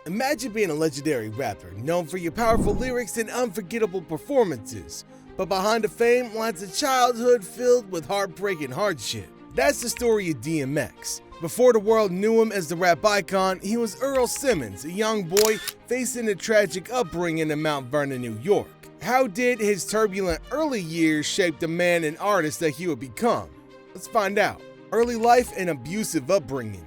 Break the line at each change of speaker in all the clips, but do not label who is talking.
Imagine being a legendary rapper, known for your powerful lyrics and unforgettable performances, but behind the fame lies a childhood filled with heartbreak and hardship. That's the story of DMX. Before the world knew him as the rap icon, he was Earl Simmons, a young boy facing a tragic upbringing in Mount Vernon, New York. How did his turbulent early years shape the man and artist that he would become? Let's find out. Early life and abusive upbringing.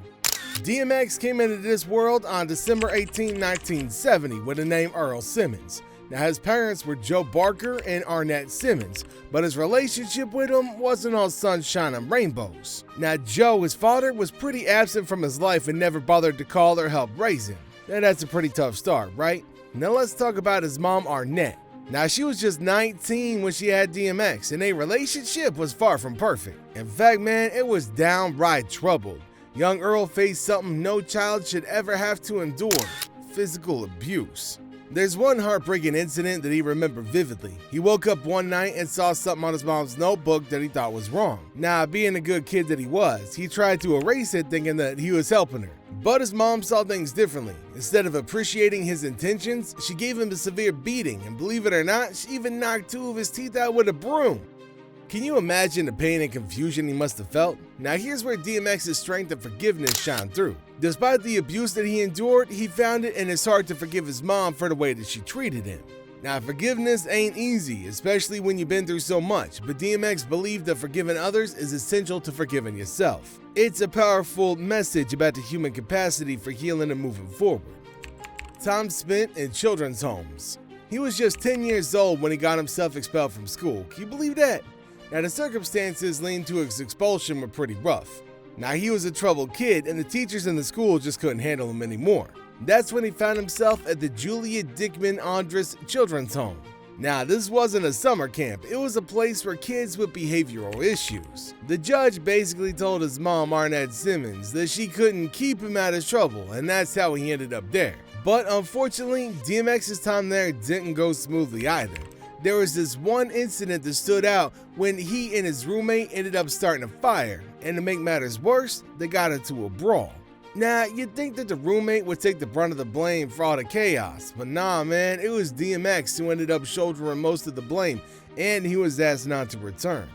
DMX came into this world on December 18, 1970 with the name Earl Simmons. Now, his parents were Joe Barker and Arnett Simmons, but his relationship with him wasn't all sunshine and rainbows. Now, Joe, his father, was pretty absent from his life and never bothered to call or help raise him. Now, that's a pretty tough start, right? Now, let's talk about his mom, Arnett. Now, she was just 19 when she had DMX, and their relationship was far from perfect. In fact, man, it was downright troubled. Young Earl faced something no child should ever have to endure: physical abuse. There's one heartbreaking incident that he remembered vividly. He woke up one night and saw something on his mom's notebook that he thought was wrong. Now, being a good kid that he was, he tried to erase it thinking that he was helping her. But his mom saw things differently. Instead of appreciating his intentions, she gave him a severe beating, and believe it or not, she even knocked 2 of his teeth out with a broom. Can you imagine the pain and confusion he must have felt? Now here's where DMX's strength and forgiveness shine through. Despite the abuse that he endured, he found it in his heart to forgive his mom for the way that she treated him. Now, forgiveness ain't easy, especially when you've been through so much, but DMX believed that forgiving others is essential to forgiving yourself. It's a powerful message about the human capacity for healing and moving forward. Time spent in children's homes. He was just 10 years old when he got himself expelled from school. Can you believe that? Now, the circumstances leading to his expulsion were pretty rough. Now, he was a troubled kid, and the teachers in the school just couldn't handle him anymore. That's when he found himself at the Julia Dickman Andrus Children's Home. Now, this wasn't a summer camp. It was a place for kids with behavioral issues. The judge basically told his mom, Arnett Simmons, that she couldn't keep him out of trouble, and that's how he ended up there. But unfortunately, DMX's time there didn't go smoothly either. There was this one incident that stood out when he and his roommate ended up starting a fire, and to make matters worse, they got into a brawl. Now, you'd think that the roommate would take the brunt of the blame for all the chaos, but nah, man, it was DMX who ended up shouldering most of the blame, and he was asked not to return.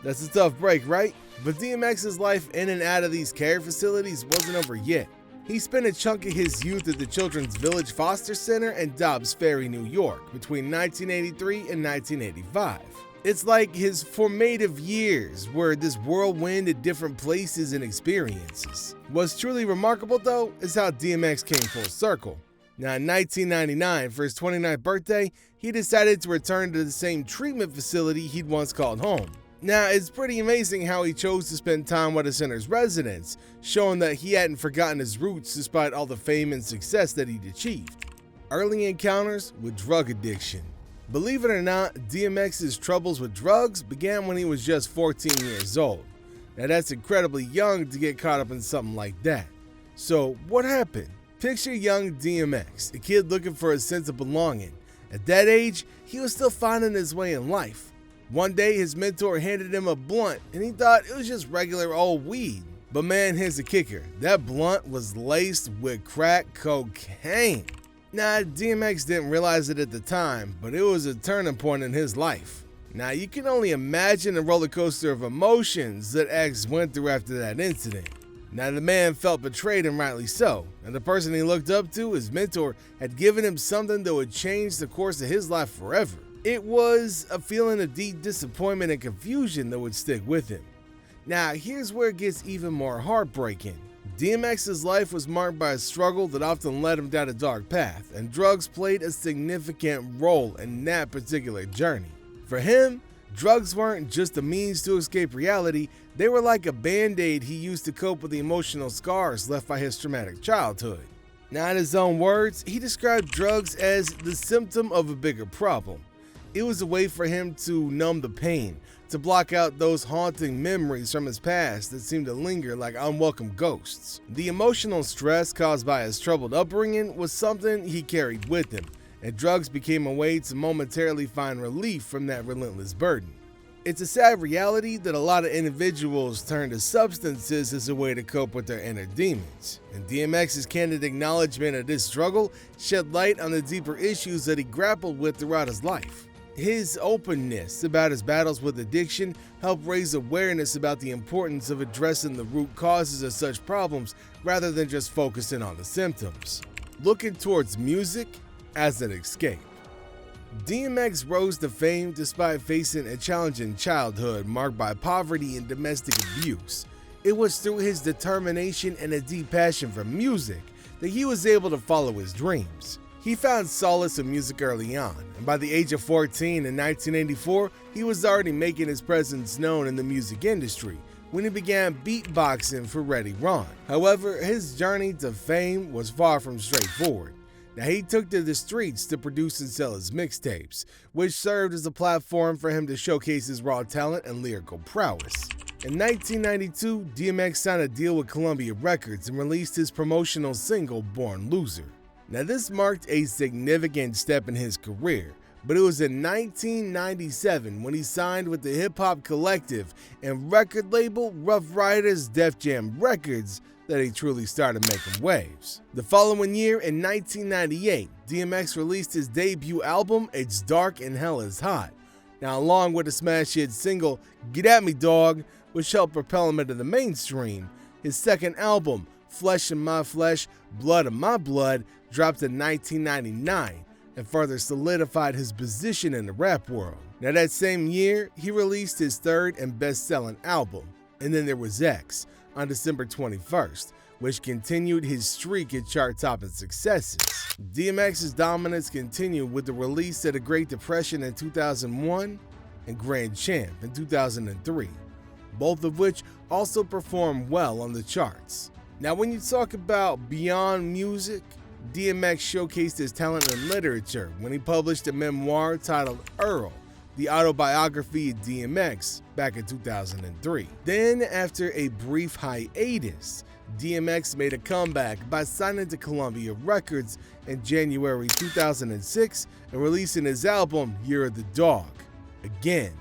That's a tough break, right? But DMX's life in and out of these care facilities wasn't over yet. He spent a chunk of his youth at the Children's Village Foster Center in Dobbs Ferry, New York, between 1983 and 1985. It's like his formative years were this whirlwind at different places and experiences. What's truly remarkable, though, is how DMX came full circle. Now, in 1999, for his 29th birthday, he decided to return to the same treatment facility he'd once called home. Now, it's pretty amazing how he chose to spend time with the center's residents, showing that he hadn't forgotten his roots despite all the fame and success that he'd achieved. Early encounters with drug addiction. Believe it or not, DMX's troubles with drugs began when he was just 14 years old. Now, that's incredibly young to get caught up in something like that. So, what happened? Picture young DMX, a kid looking for a sense of belonging. At that age, he was still finding his way in life. One day, his mentor handed him a blunt, and he thought it was just regular old weed. But man, here's the kicker. That blunt was laced with crack cocaine. Now, DMX didn't realize it at the time, but it was a turning point in his life. Now, you can only imagine the roller coaster of emotions that X went through after that incident. Now, the man felt betrayed, and rightly so, and the person he looked up to, his mentor, had given him something that would change the course of his life forever. It was a feeling of deep disappointment and confusion that would stick with him. Now, here's where it gets even more heartbreaking. DMX's life was marked by a struggle that often led him down a dark path, and drugs played a significant role in that particular journey. For him, drugs weren't just a means to escape reality, they were like a band-aid he used to cope with the emotional scars left by his traumatic childhood. Now, in his own words, he described drugs as the symptom of a bigger problem. It was a way for him to numb the pain, to block out those haunting memories from his past that seemed to linger like unwelcome ghosts. The emotional stress caused by his troubled upbringing was something he carried with him, and drugs became a way to momentarily find relief from that relentless burden. It's a sad reality that a lot of individuals turn to substances as a way to cope with their inner demons, and DMX's candid acknowledgement of this struggle shed light on the deeper issues that he grappled with throughout his life. His openness about his battles with addiction helped raise awareness about the importance of addressing the root causes of such problems rather than just focusing on the symptoms. Looking towards music as an escape. DMX rose to fame despite facing a challenging childhood marked by poverty and domestic abuse. It was through his determination and a deep passion for music that he was able to follow his dreams. He found solace in music early on, and by the age of 14 in 1984, he was already making his presence known in the music industry when he began beatboxing for Reddy Ron. However, his journey to fame was far from straightforward. Now, he took to the streets to produce and sell his mixtapes, which served as a platform for him to showcase his raw talent and lyrical prowess. In 1992, DMX signed a deal with Columbia Records and released his promotional single, Born Loser. Now, this marked a significant step in his career, but it was in 1997 when he signed with the hip-hop collective and record label Rough Riders Def Jam Records that he truly started making waves. The following year, in 1998, DMX released his debut album, It's Dark and Hell is Hot. Now, along with the smash hit single, Get At Me Dog, which helped propel him into the mainstream, his second album, Flesh in My Flesh, Blood in My Blood, dropped in 1999 and further solidified his position in the rap world. Now, that same year, he released his third and best-selling album, And Then There Was X, on December 21st, which continued his streak of chart-topping successes. DMX's dominance continued with the release of The Great Depression in 2001 and Grand Champ in 2003, both of which also performed well on the charts. Now, when you talk about beyond music, DMX showcased his talent in literature when he published a memoir titled Earl, the autobiography of DMX, back in 2003. Then, after a brief hiatus, DMX made a comeback by signing to Columbia Records in January 2006 and releasing his album Year of the Dog, again,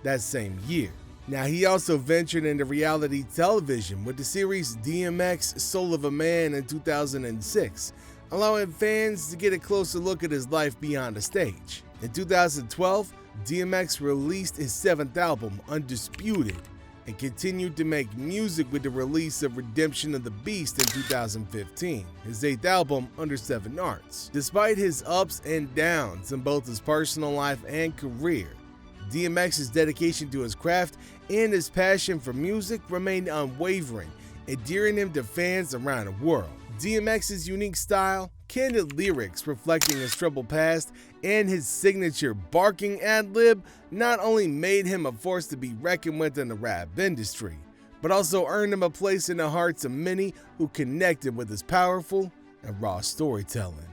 that same year. Now, he also ventured into reality television with the series DMX Soul of a Man in 2006, allowing fans to get a closer look at his life beyond the stage. In 2012, DMX released his seventh album, Undisputed, and continued to make music with the release of Redemption of the Beast in 2015, his eighth album, Under Seven Arts. Despite his ups and downs in both his personal life and career, DMX's dedication to his craft and his passion for music remained unwavering, endearing him to fans around the world. DMX's unique style, candid lyrics reflecting his troubled past, and his signature barking ad-lib not only made him a force to be reckoned with in the rap industry, but also earned him a place in the hearts of many who connected with his powerful and raw storytelling.